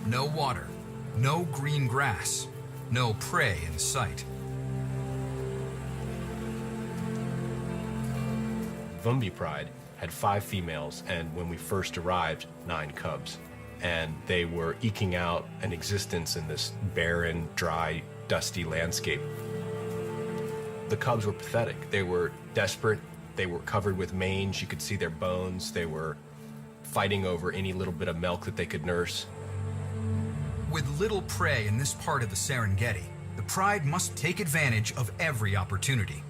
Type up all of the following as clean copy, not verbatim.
No water, no green grass, no prey in sight. Vumbi Pride had 5 females, and when we first arrived, 9 cubs. And they were eking out an existence in this barren, dry, dusty landscape. The cubs were pathetic. They were desperate. They were covered with mange. You could see their bones. They were fighting over any little bit of milk that they could nurse. With little prey in this part of the Serengeti, the pride must take advantage of every opportunity.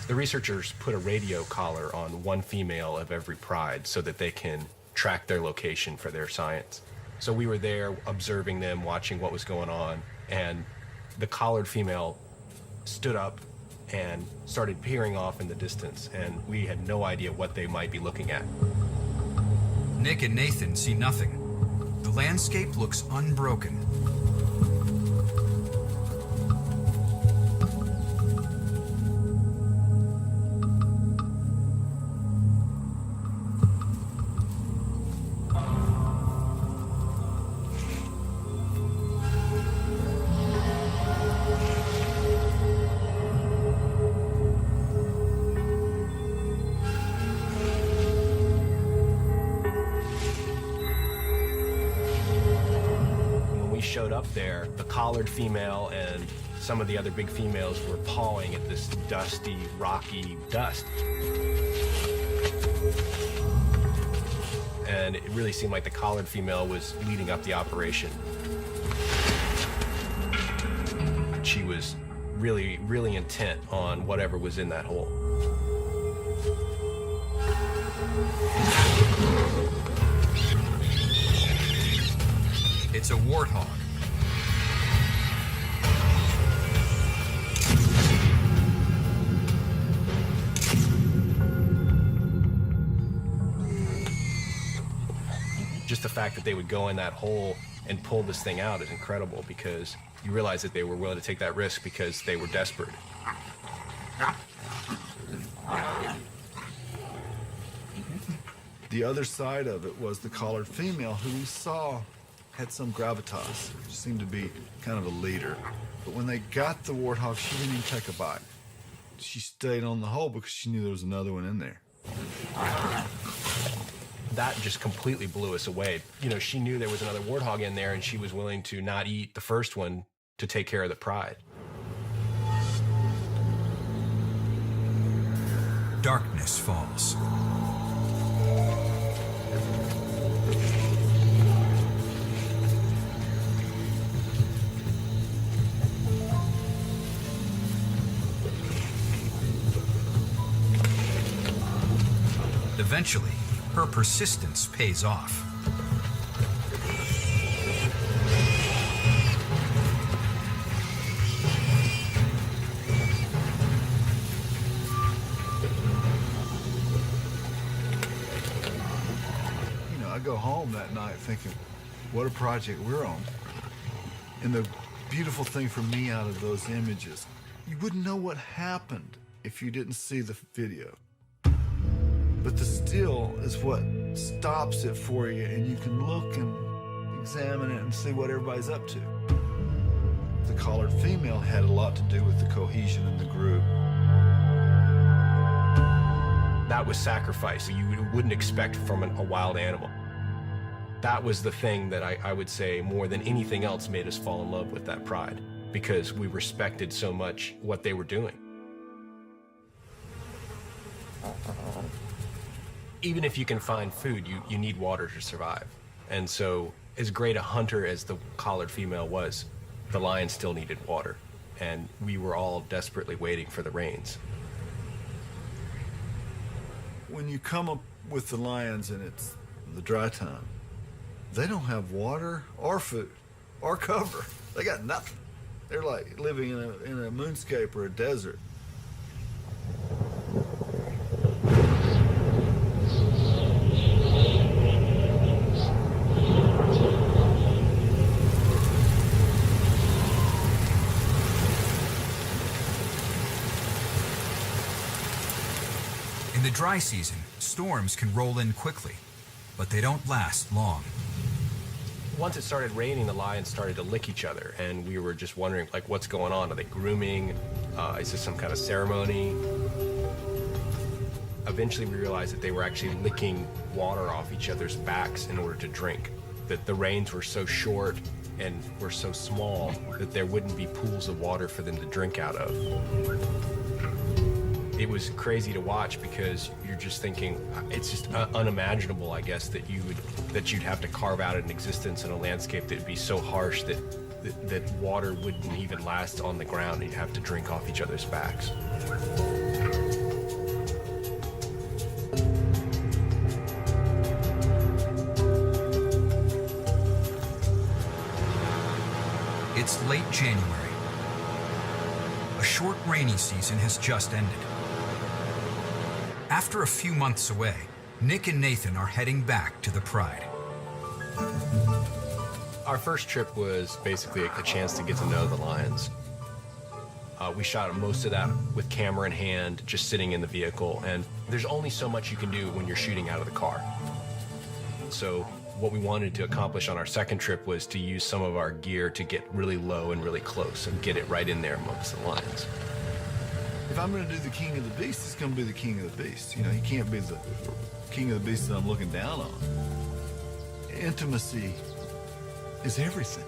The researchers put a radio collar on one female of every pride so that they can track their location for their science. So we were there observing them, watching what was going on, and the collared female stood up and started peering off in the distance, and we had no idea what they might be looking at. Nick and Nathan see nothing. The landscape looks unbroken. Showed up there, the collared female and some of the other big females were pawing at this dusty, rocky dust. And it really seemed like the collared female was leading up the operation. She was really, really intent on whatever was in that hole. It's a warthog. Just the fact that they would go in that hole and pull this thing out is incredible, because you realize that they were willing to take that risk because they were desperate. The other side of it was the collared female, who we saw had some gravitas. She seemed to be kind of a leader. But when they got the warthog, she didn't even take a bite. She stayed on the hole because she knew there was another one in there. That just completely blew us away. You know, she knew there was another warthog in there, and she was willing to not eat the first one to take care of the pride. Darkness falls. Eventually, her persistence pays off. You know, I go home that night thinking, what a project we're on. And the beautiful thing for me out of those images, you wouldn't know what happened if you didn't see the video. But the still is what stops it for you, and you can look and examine it and see what everybody's up to. The collared female had a lot to do with the cohesion in the group. That was sacrifice you wouldn't expect from a wild animal. That was the thing that I would say more than anything else made us fall in love with that pride, because we respected so much what they were doing. Even if you can find food, you need water to survive. And so, as great a hunter as the collared female was, the lion still needed water. And we were all desperately waiting for the rains. When you come up with the lions and it's the dry time, they don't have water or food or cover. They got nothing. They're like living in a moonscape or a desert. In the dry season, storms can roll in quickly, but they don't last long. Once it started raining, the lions started to lick each other, and we were just wondering, like, what's going on? Are they grooming? Is this some kind of ceremony? Eventually, we realized that they were actually licking water off each other's backs in order to drink. That the rains were so short and were so small that there wouldn't be pools of water for them to drink out of. It was crazy to watch because you're just thinking, it's just unimaginable, I guess, that you'd have to carve out an existence in a landscape that would be so harsh that water wouldn't even last on the ground. You'd have to drink off each other's backs. It's late January. A short rainy season has just ended. After a few months away, Nick and Nathan are heading back to the Pride. Our first trip was basically a chance to get to know the lions. We shot most of that with camera in hand, just sitting in the vehicle, and there's only so much you can do when you're shooting out of the car. So what we wanted to accomplish on our second trip was to use some of our gear to get really low and really close and get it right in there amongst the lions. If I'm going to do the king of the beast, it's going to be the king of the beast. You know, he can't be the king of the beast that I'm looking down on. Intimacy is everything.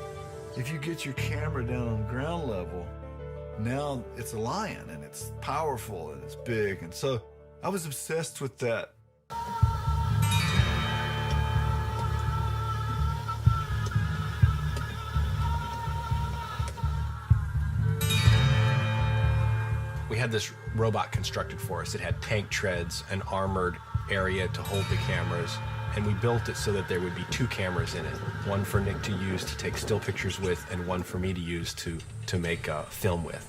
If you get your camera down on ground level, now it's a lion and it's powerful and it's big. And so I was obsessed with that. We had this robot constructed for us. It had tank treads, an armored area to hold the cameras, and we built it so that there would be two cameras in it. One for Nick to use to take still pictures with, and one for me to use to make film with.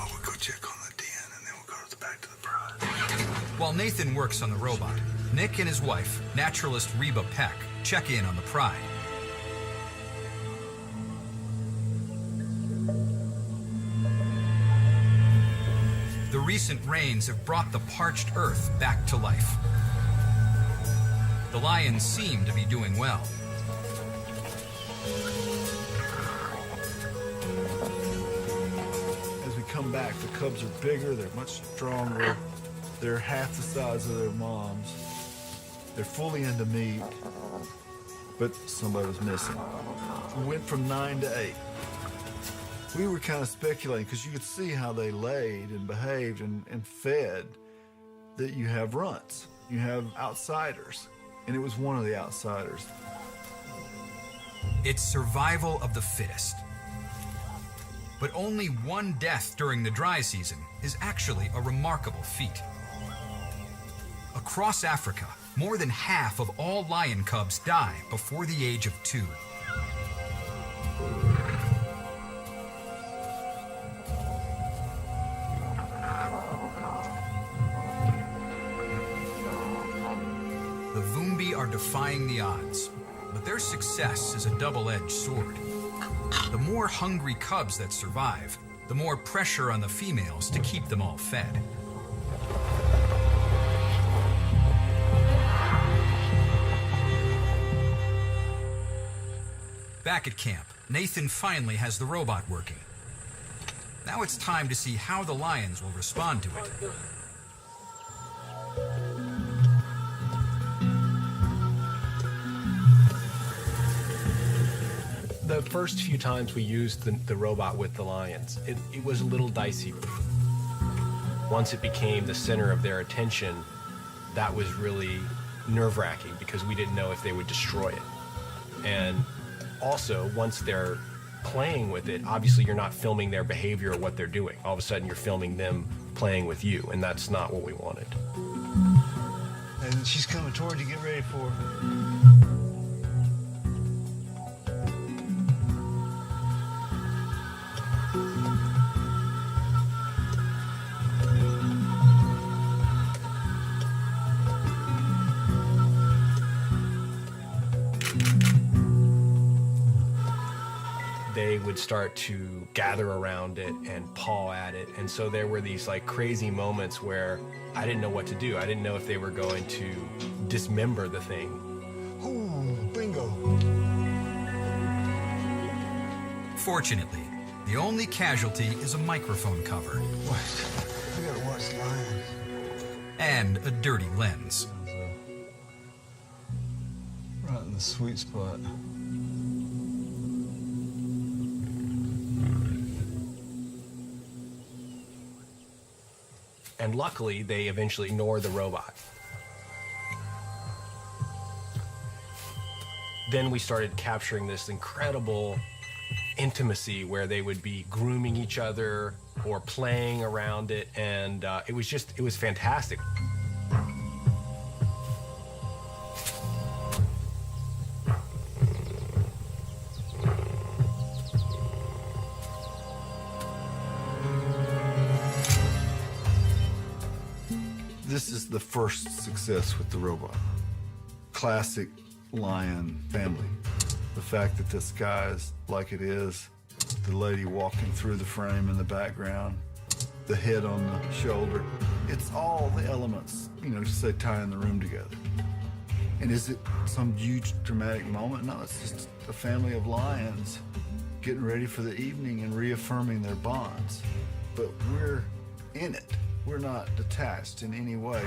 Oh, we'll go check on the den, and then we'll go back to the Pride. While Nathan works on the robot, Nick and his wife, naturalist Reba Peck, check in on the Pride. The recent rains have brought the parched earth back to life. The lions seem to be doing well. As we come back, the cubs are bigger, they're much stronger, they're half the size of their moms. They're fully into meat, but somebody was missing. We went from 9 to 8. We were kind of speculating because you could see how they laid and behaved and fed, that you have runts, you have outsiders, and it was one of the outsiders. It's survival of the fittest. But only one death during the dry season is actually a remarkable feat. Across Africa, more than half of all lion cubs die before the age of 2. The Vumbi are defying the odds, but their success is a double-edged sword. The more hungry cubs that survive, the more pressure on the females to keep them all fed. Back at camp, Nathan finally has the robot working. Now it's time to see how the lions will respond to it. The first few times we used the robot with the lions, it was a little dicey. Once it became the center of their attention, that was really nerve-wracking because we didn't know if they would destroy it. And also, once they're playing with it, obviously you're not filming their behavior or what they're doing. All of a sudden you're filming them playing with you, and that's not what we wanted. And she's coming toward you. Get ready for her. They would start to gather around it and paw at it. And so there were these like crazy moments where I didn't know what to do. I didn't know if they were going to dismember the thing. Ooh, bingo. Unfortunately, the only casualty is a microphone cover What? I gotta watch lions. and a dirty lens. Right in the sweet spot. And luckily, they eventually ignore the robot. Then we started capturing this incredible intimacy where they would be grooming each other or playing around it, and it was fantastic. This is the first success with the robot. Classic lion family. The fact that this guy is like it is, the lady walking through the frame in the background, the head on the shoulder. It's all the elements, you know, say tying the room together. And is it some huge dramatic moment? No, it's just a family of lions getting ready for the evening and reaffirming their bonds. But we're in it. We're not detached in any way.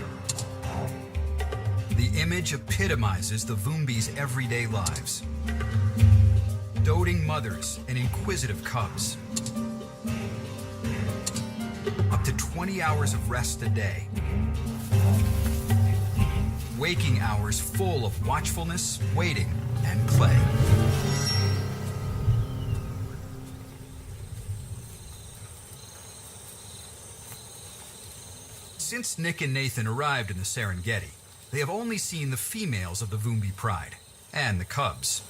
The image epitomizes the Voombies' everyday lives. Doting mothers and inquisitive cubs. Up to 20 hours of rest a day. Waking hours full of watchfulness, waiting, and play. Since Nick and Nathan arrived in the Serengeti, they have only seen the females of the Voombi pride and the cubs.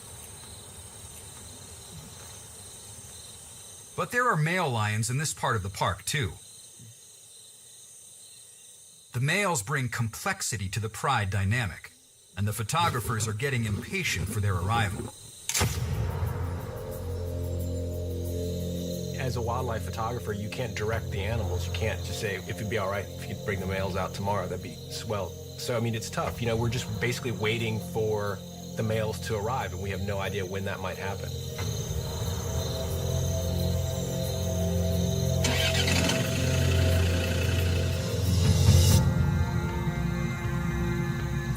But there are male lions in this part of the park too. The males bring complexity to the pride dynamic, and the photographers are getting impatient for their arrival. As a wildlife photographer, you can't direct the animals. You can't just say, if it'd be all right if you'd bring the males out tomorrow, that'd be swell. So, I mean, it's tough. You know, we're just basically waiting for the males to arrive, and we have no idea when that might happen.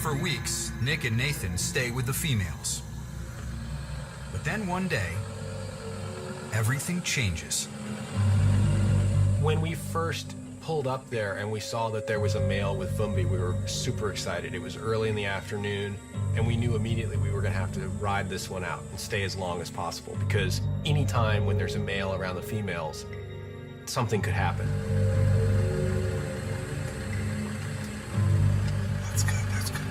For weeks, Nick and Nathan stay with the females. But then one day, everything changes. When we first pulled up there and we saw that there was a male with Voombi, we were super excited. It was early in the afternoon, and we knew immediately we were going to have to ride this one out and stay as long as possible, because anytime when there's a male around the females, something could happen. That's good, that's good.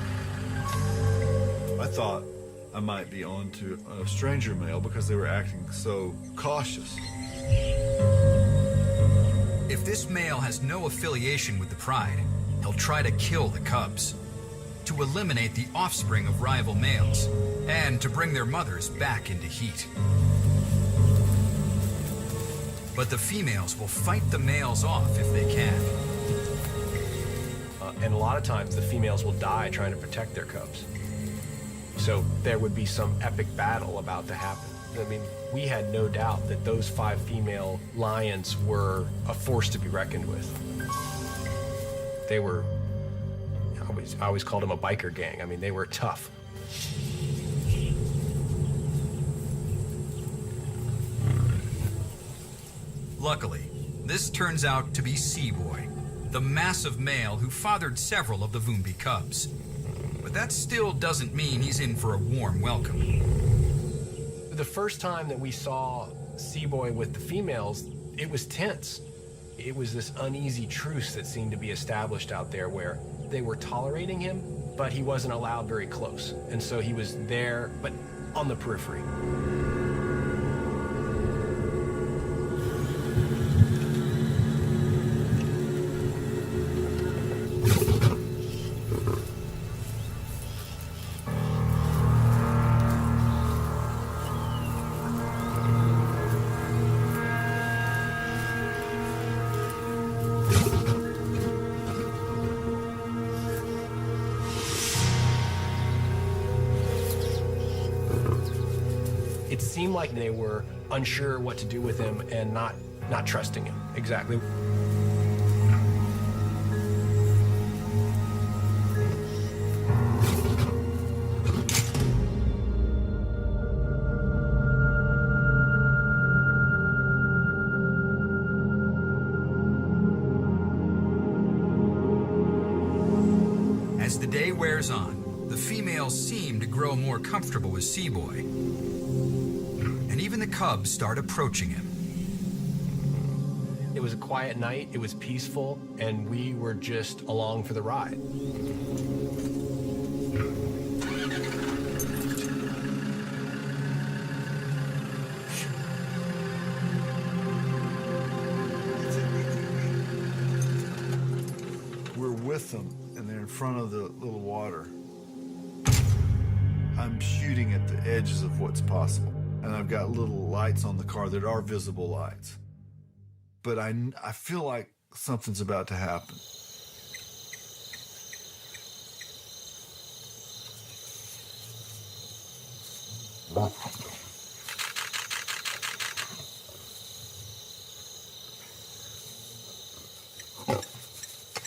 I thought I might be onto a stranger male because they were acting so cautious. If this male has no affiliation with the pride, he'll try to kill the cubs, to eliminate the offspring of rival males, and to bring their mothers back into heat. But the females will fight the males off if they can. And a lot of times the females will die trying to protect their cubs. So there would be some epic battle about to happen. I mean, we had no doubt that those 5 female lions were a force to be reckoned with. They were, I always called them a biker gang. I mean, they were tough. Luckily, this turns out to be Seaboy, the massive male who fathered several of the Voombi cubs. But that still doesn't mean he's in for a warm welcome. The first time that we saw Seaboy with the females, it was tense. It was this uneasy truce that seemed to be established out there where they were tolerating him, but he wasn't allowed very close. And so he was there, but on the periphery. It seemed like they were unsure what to do with him and not trusting him. Exactly. As the day wears on, the females seem to grow more comfortable with Seaboy. And even the cubs start approaching him. It was a quiet night, it was peaceful, and we were just along for the ride. We're with them, and they're in front of the little water. I'm shooting at the edges of what's possible, and I've got little lights on the car that are visible lights. But I feel like something's about to happen.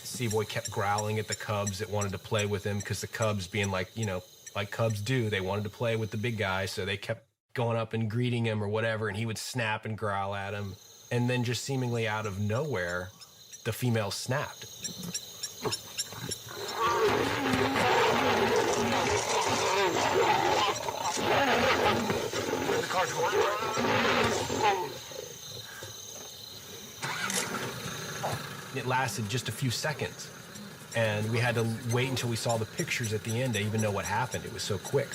Seaboy kept growling at the cubs that wanted to play with him, because the cubs, being like, you know, like cubs do, they wanted to play with the big guy, so they kept going up and greeting him or whatever, and he would snap and growl at him. And then just seemingly out of nowhere, the female snapped. The car's going. It lasted just a few seconds, and we had to wait until we saw the pictures at the end to even know what happened. It was so quick.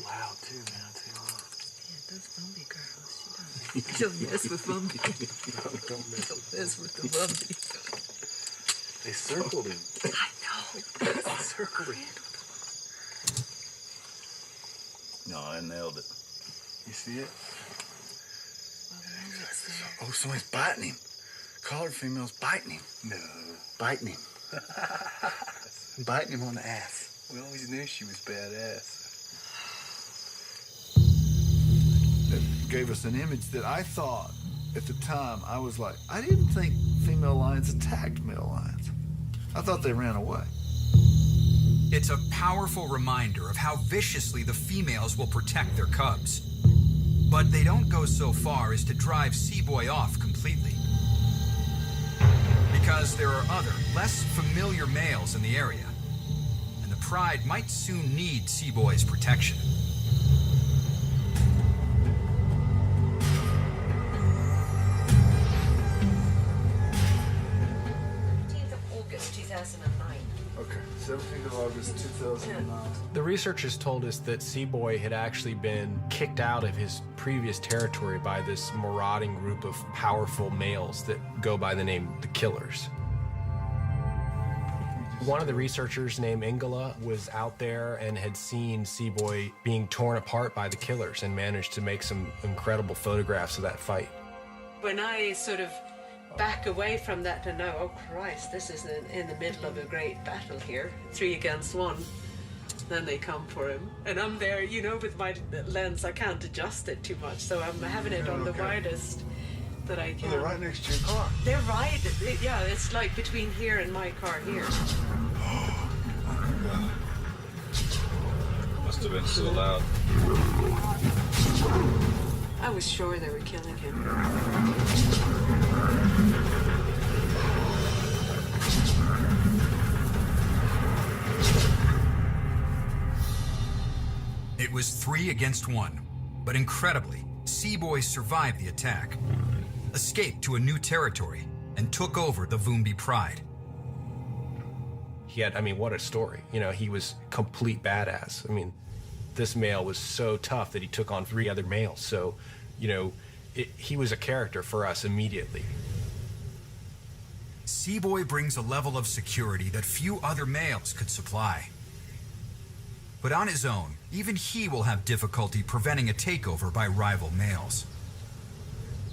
Loud too, man. I'll tell you what. Yeah, those Bumby girls. She don't mess with Bumby. Don't mess Don't mess with the Bumby. They circled him. I know. They circled him. No, I nailed it. You see it? Oh, somebody's biting him. Collared female's biting him. No. Biting him. Biting him on the ass. We always knew she was badass. It gave us an image that I thought, at the time, I was like, I didn't think female lions attacked male lions. I thought they ran away. It's a powerful reminder of how viciously the females will protect their cubs. But they don't go so far as to drive Seaboy off completely. Because there are other, less familiar males in the area. And the pride might soon need Seaboy's protection. August 2009. Okay, 17th of August, 2009. The researchers told us that Seaboy had actually been kicked out of his previous territory by this marauding group of powerful males that go by the name the Killers. One of the researchers named Ingela was out there and had seen Seaboy being torn apart by the Killers and managed to make some incredible photographs of that fight. When I sort of back away from that to know, oh Christ, this is in the middle of a great battle here, 3 against 1. Then they come for him, and I'm there, you know, with my lens, I can't adjust it too much, so I'm having it on the widest that I can. They're right next to your car. They're right, yeah, it's like between here and my car here. Must have been so loud. I was sure they were killing him. It was 3 against 1, but incredibly, Seaboy survived the attack, escaped to a new territory, and took over the Vumbi Pride. He had, I mean, what a story. You know, he was complete badass. I mean, this male was so tough that he took on 3 other males. So, you know, he was a character for us immediately. Seaboy brings a level of security that few other males could supply. But on his own, even he will have difficulty preventing a takeover by rival males.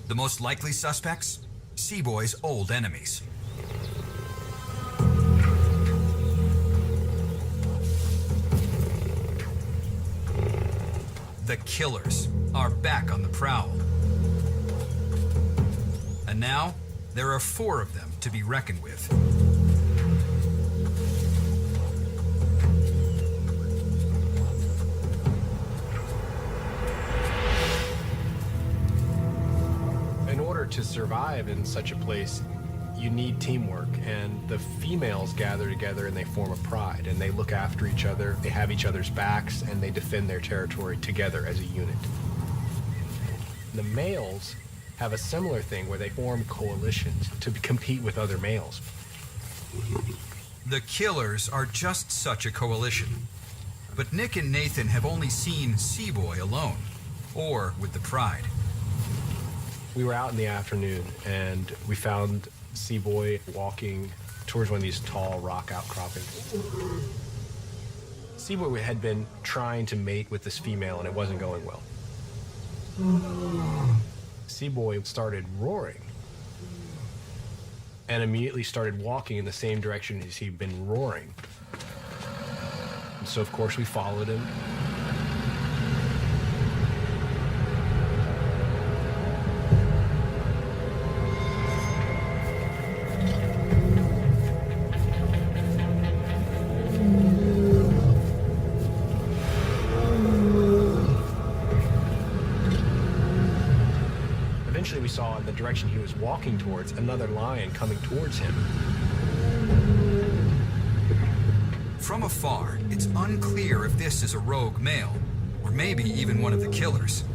The most likely suspects? Seaboy's old enemies. The killers are back on the prowl. And now, there are 4 of them to be reckoned with. In order to survive in such a place, you need teamwork, and the females gather together and they form a pride, and they look after each other, they have each other's backs, and they defend their territory together as a unit. The males have a similar thing where they form coalitions to compete with other males. The killers are just such a coalition. But Nick and Nathan have only seen Seaboy alone, or with the pride. We were out in the afternoon, and we found Seaboy walking towards one of these tall rock outcroppings. Seaboy had been trying to mate with this female, and it wasn't going well. Seaboy started roaring and immediately started walking in the same direction as he'd been roaring. And so, of course, we followed him. Eventually we saw in the direction he was walking towards another lion coming towards him. From afar, it's unclear if this is a rogue male, or maybe even one of the killers.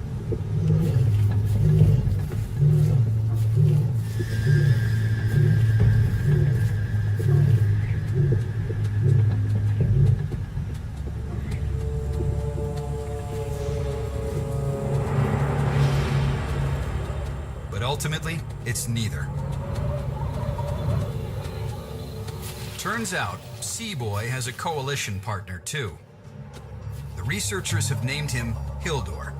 But ultimately, it's neither. Turns out, Seaboy has a coalition partner too. The researchers have named him Hildor.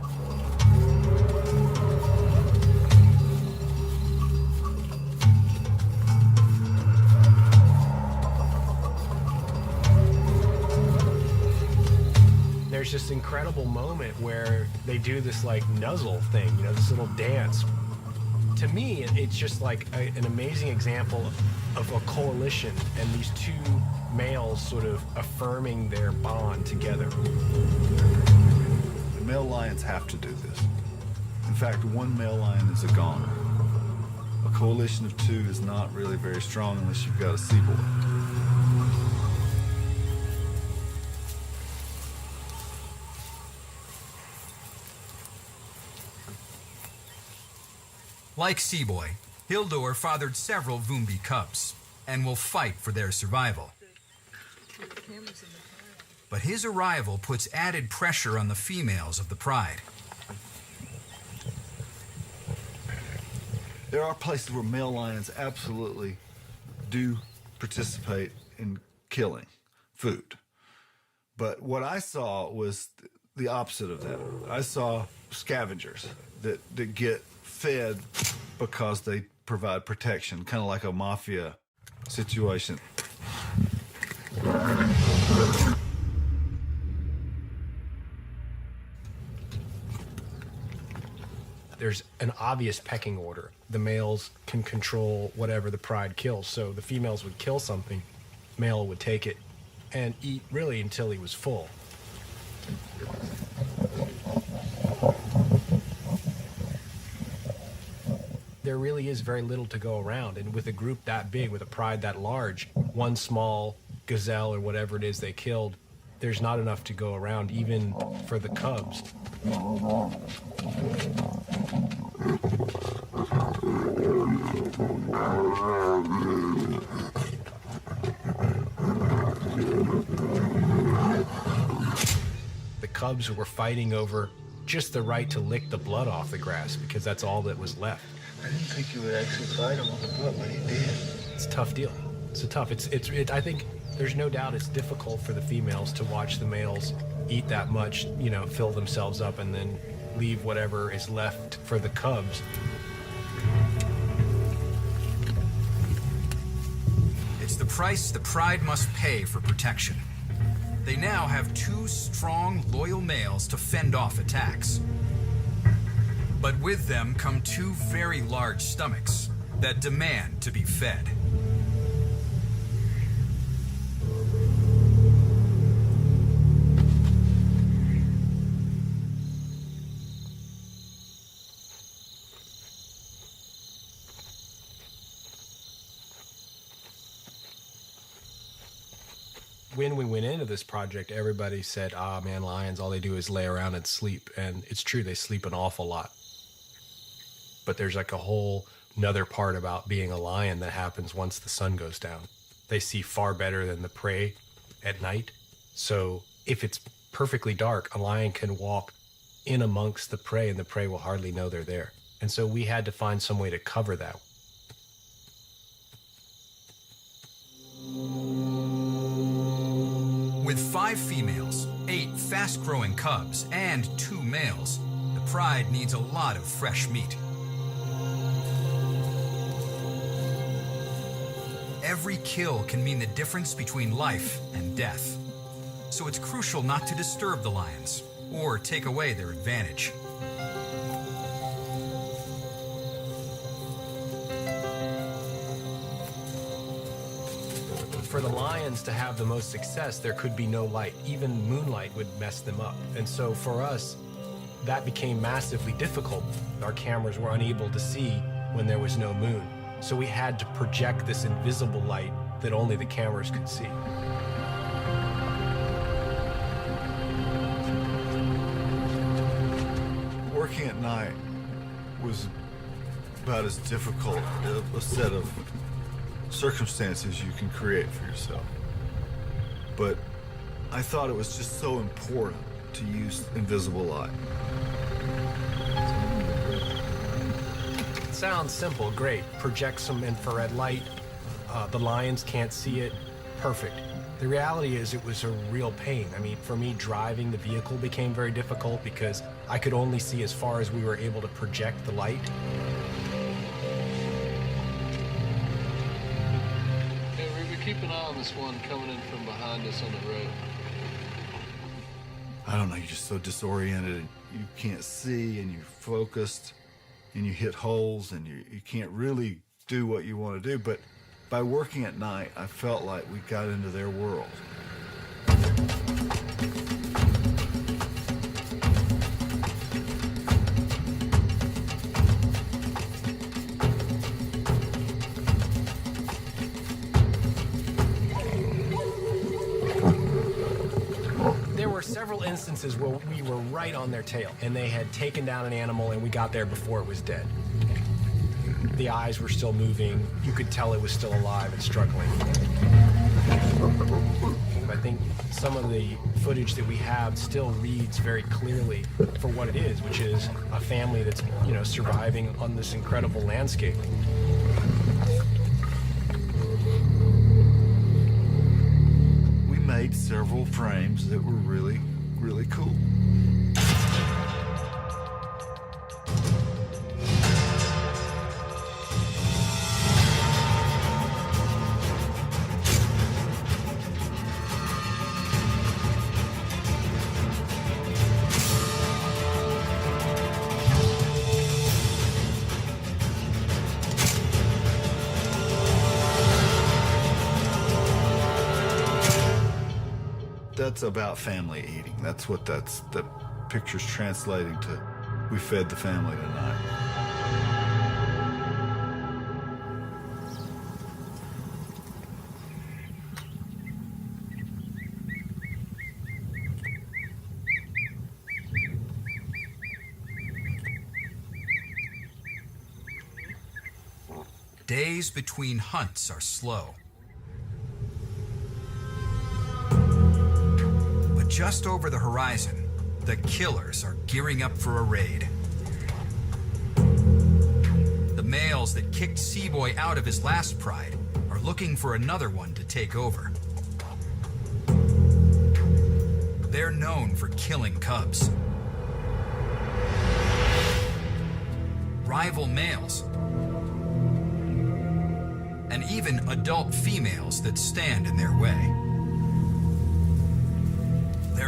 There's this incredible moment where they do this like nuzzle thing, you know, this little dance. To me, it's just like an amazing example of a coalition and these 2 males sort of affirming their bond together. The male lions have to do this. In fact, 1 male lion is a goner. A coalition of 2 is not really very strong unless you've got a Seaboy. Like Seaboy, Hildor fathered several Vumbi cubs and will fight for their survival. But his arrival puts added pressure on the females of the pride. There are places where male lions absolutely do participate in killing food. But what I saw was the opposite of that. I saw scavengers that get fed because they provide protection, kind of like a MAFIA situation. There's an obvious pecking order. The males can control whatever the pride kills, so the females would kill something, male would take it and eat really until he was full. There really is very little to go around, and with a group that big, with a pride that large, 1 small gazelle or whatever it is they killed, there's not enough to go around, even for the cubs. The cubs were fighting over just the right to lick the blood off the grass because that's all that was left. I didn't think he would actually fight him on the butt, but he did. It's a tough deal. It's a tough. I think there's no doubt it's difficult for the females to watch the males eat that much, you know, fill themselves up and then leave whatever is left for the cubs. It's the price the pride must pay for protection. They now have 2 strong, loyal males to fend off attacks. But with them come 2 very large stomachs that demand to be fed. When we went into this project, everybody said, ah, man, lions, all they do is lay around and sleep. And it's true, they sleep an awful lot. But there's like a whole another part about being a lion that happens once the sun goes down. They see far better than the prey at night. So if it's perfectly dark, a lion can walk in amongst the prey and the prey will hardly know they're there. And so we had to find some way to cover that. With 5 females, 8 fast-growing cubs, and 2 males, the pride needs a lot of fresh meat. Every kill can mean the difference between life and death. So it's crucial not to disturb the lions or take away their advantage. For the lions to have the most success, there could be no light. Even moonlight would mess them up. And so for us, that became massively difficult. Our cameras were unable to see when there was no moon. So we had to project this invisible light that only the cameras could see. Working at night was about as difficult a set of circumstances you can create for yourself. But I thought it was just so important to use invisible light. It sounds simple, great. Project some infrared light. The lions can't see it. Perfect. The reality is it was a real pain. I mean, for me, driving the vehicle became very difficult because I could only see as far as we were able to project the light. Keep an eye on this one coming in from behind us on the road. I don't know, you're just so disoriented and you can't see and you're focused and you hit holes and you can't really do what you want to do. But by working at night, I felt like we got into their world. Several instances where we were right on their tail and they had taken down an animal and we got there before it was dead. The eyes were still moving. You could tell it was still alive and struggling. I think some of the footage that we have still reads very clearly for what it is, which is a family that's, surviving on this incredible landscape. We made several frames that were really cool. That's about family eating. That's what the picture's translating to. We fed the family tonight. Days between hunts are slow. Just over the horizon, the killers are gearing up for a raid. The males that kicked Seaboy out of his last pride are looking for another one to take over. They're known for killing cubs. Rival males. And even adult females that stand in their way.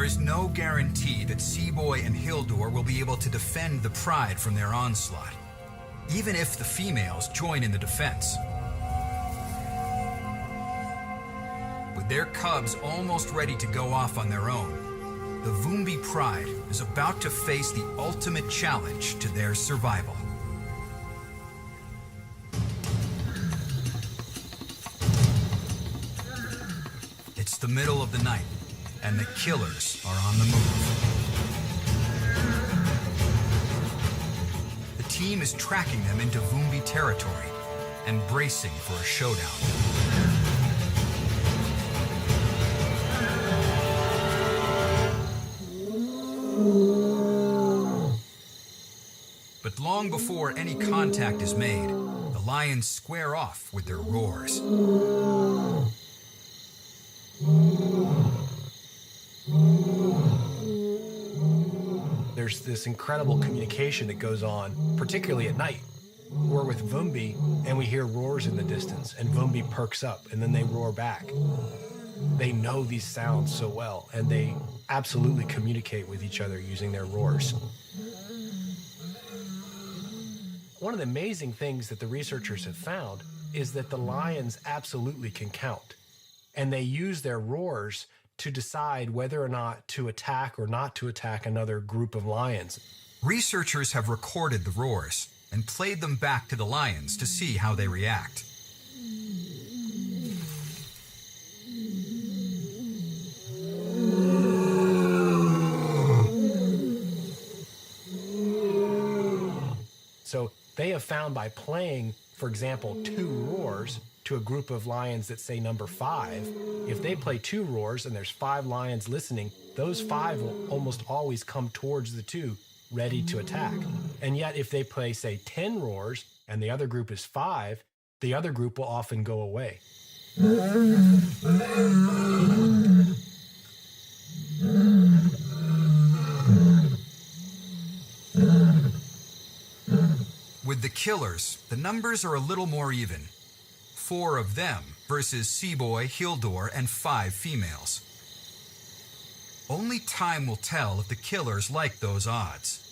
There is no guarantee that Seaboy and Hildur will be able to defend the pride from their onslaught, even if the females join in the defense. With their cubs almost ready to go off on their own, the Vumbi pride is about to face the ultimate challenge to their survival. It's the middle of the night, and the killers are on the move. The team is tracking them into Vumbi territory and bracing for a showdown. But long before any contact is made, the lions square off with their roars. There's this incredible communication that goes on, particularly at night. We're with Vumbi, and we hear roars in the distance, and Vumbi perks up, and then they roar back. They know these sounds so well, and they absolutely communicate with each other using their roars. One of the amazing things that the researchers have found is that the lions absolutely can count, and they use their roars to decide whether or not to attack or not to attack another group of lions. Researchers have recorded the roars and played them back to the lions to see how they react. So they have found by playing, for example, 2 roars to a group of lions that say number 5, if they play 2 roars and there's 5 lions listening, those 5 will almost always come towards the 2 ready to attack. And yet if they play, say, 10 roars and the other group is 5, the other group will often go away. With the killers, the numbers are a little more even. 4 of them versus Seaboy, Hildur, and 5 females. Only time will tell if the killers like those odds.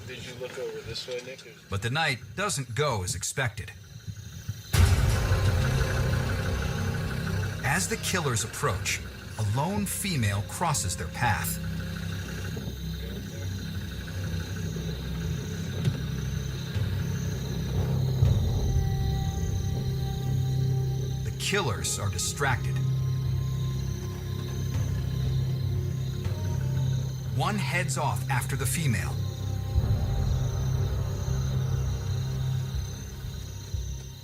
Did you look over this way, Nick? But the night doesn't go as expected. As the killers approach, a lone female crosses their path. The killers are distracted. One heads off after the female.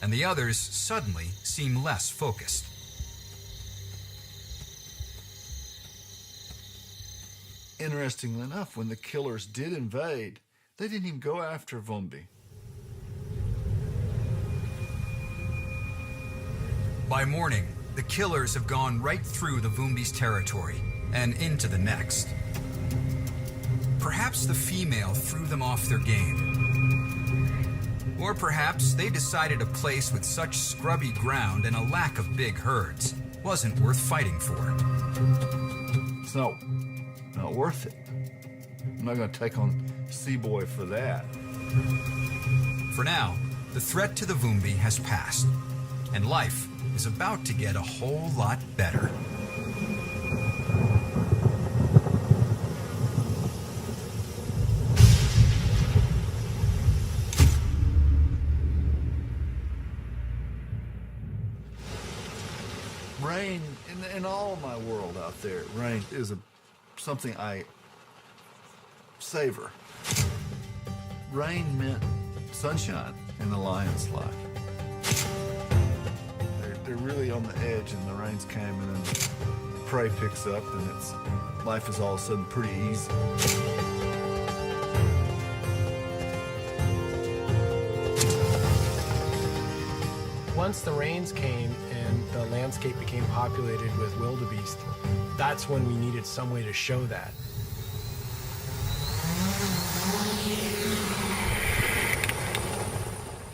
And the others suddenly seem less focused. Interestingly enough, when the killers did invade, they didn't even go after Vumbi. By morning, the killers have gone right through the Vumbi's territory and into the next. Perhaps the female threw them off their game. Or perhaps they decided a place with such scrubby ground and a lack of big herds wasn't worth fighting for. It's not worth it. I'm not going to take on Seaboy for that. For now, the threat to the Vumbi has passed, and life is about to get a whole lot better. Rain, in all my world out there, rain is something I savor. Rain meant sunshine in the lion's life. They're really on the edge, and the rains came, and then the prey picks up, and life is all of a sudden pretty easy. Once the rains came and the landscape became populated with wildebeest, that's when we needed some way to show that.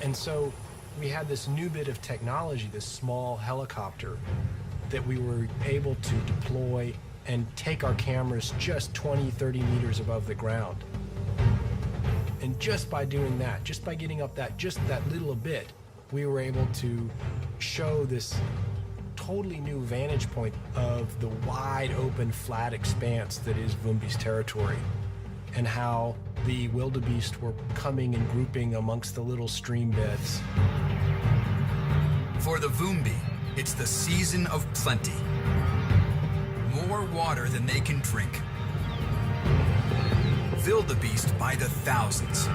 And so we had this new bit of technology, this small helicopter that we were able to deploy and take our cameras just 20, 30 meters above the ground. And just by doing that, just by getting up just that little bit, we were able to show this totally new vantage point of the wide open flat expanse that is Vumbi's territory, and how the wildebeest were coming and grouping amongst the little stream beds. For the Vumbi, it's the season of plenty. More water than they can drink. Wildebeest by the thousands.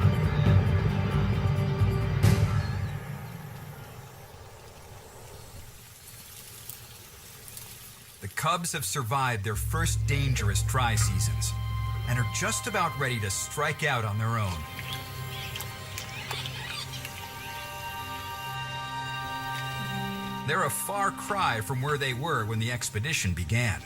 The cubs have survived their first dangerous dry seasons and are just about ready to strike out on their own. They're a far cry from where they were when the expedition began.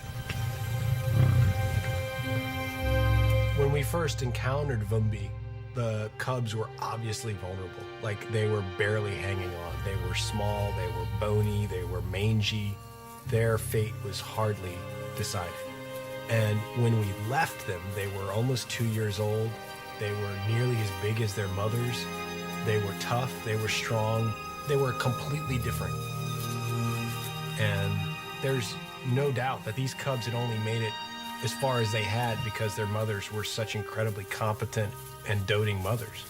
When we first encountered Vumbi, the cubs were obviously vulnerable. Like, they were barely hanging on. They were small, they were bony, they were mangy. Their fate was hardly decided. And when we left them, they were almost 2 years old. They were nearly as big as their mothers. They were tough, they were strong, they were completely different. And there's no doubt that these cubs had only made it as far as they had because their mothers were such incredibly competent and doting mothers.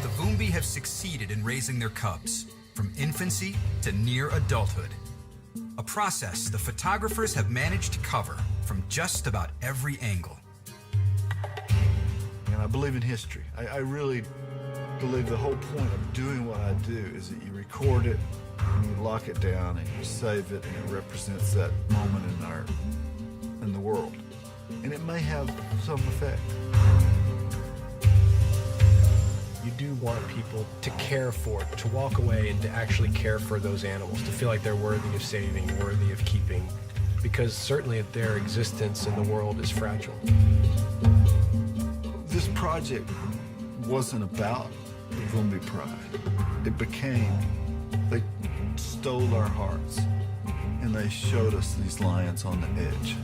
The Vumbi have succeeded in raising their cubs, from infancy to near adulthood. A process the photographers have managed to cover from just about every angle. And I believe in history. I really believe the whole point of doing what I do is that you record it, and you lock it down, and you save it, and it represents that moment in the world. And it may have some effect. You do want people to care for it, to walk away and to actually care for those animals, to feel like they're worthy of saving, worthy of keeping, because certainly their existence in the world is fragile. This project wasn't about the Vumbi pride. It became, they stole our hearts, and they showed us these lions on the edge.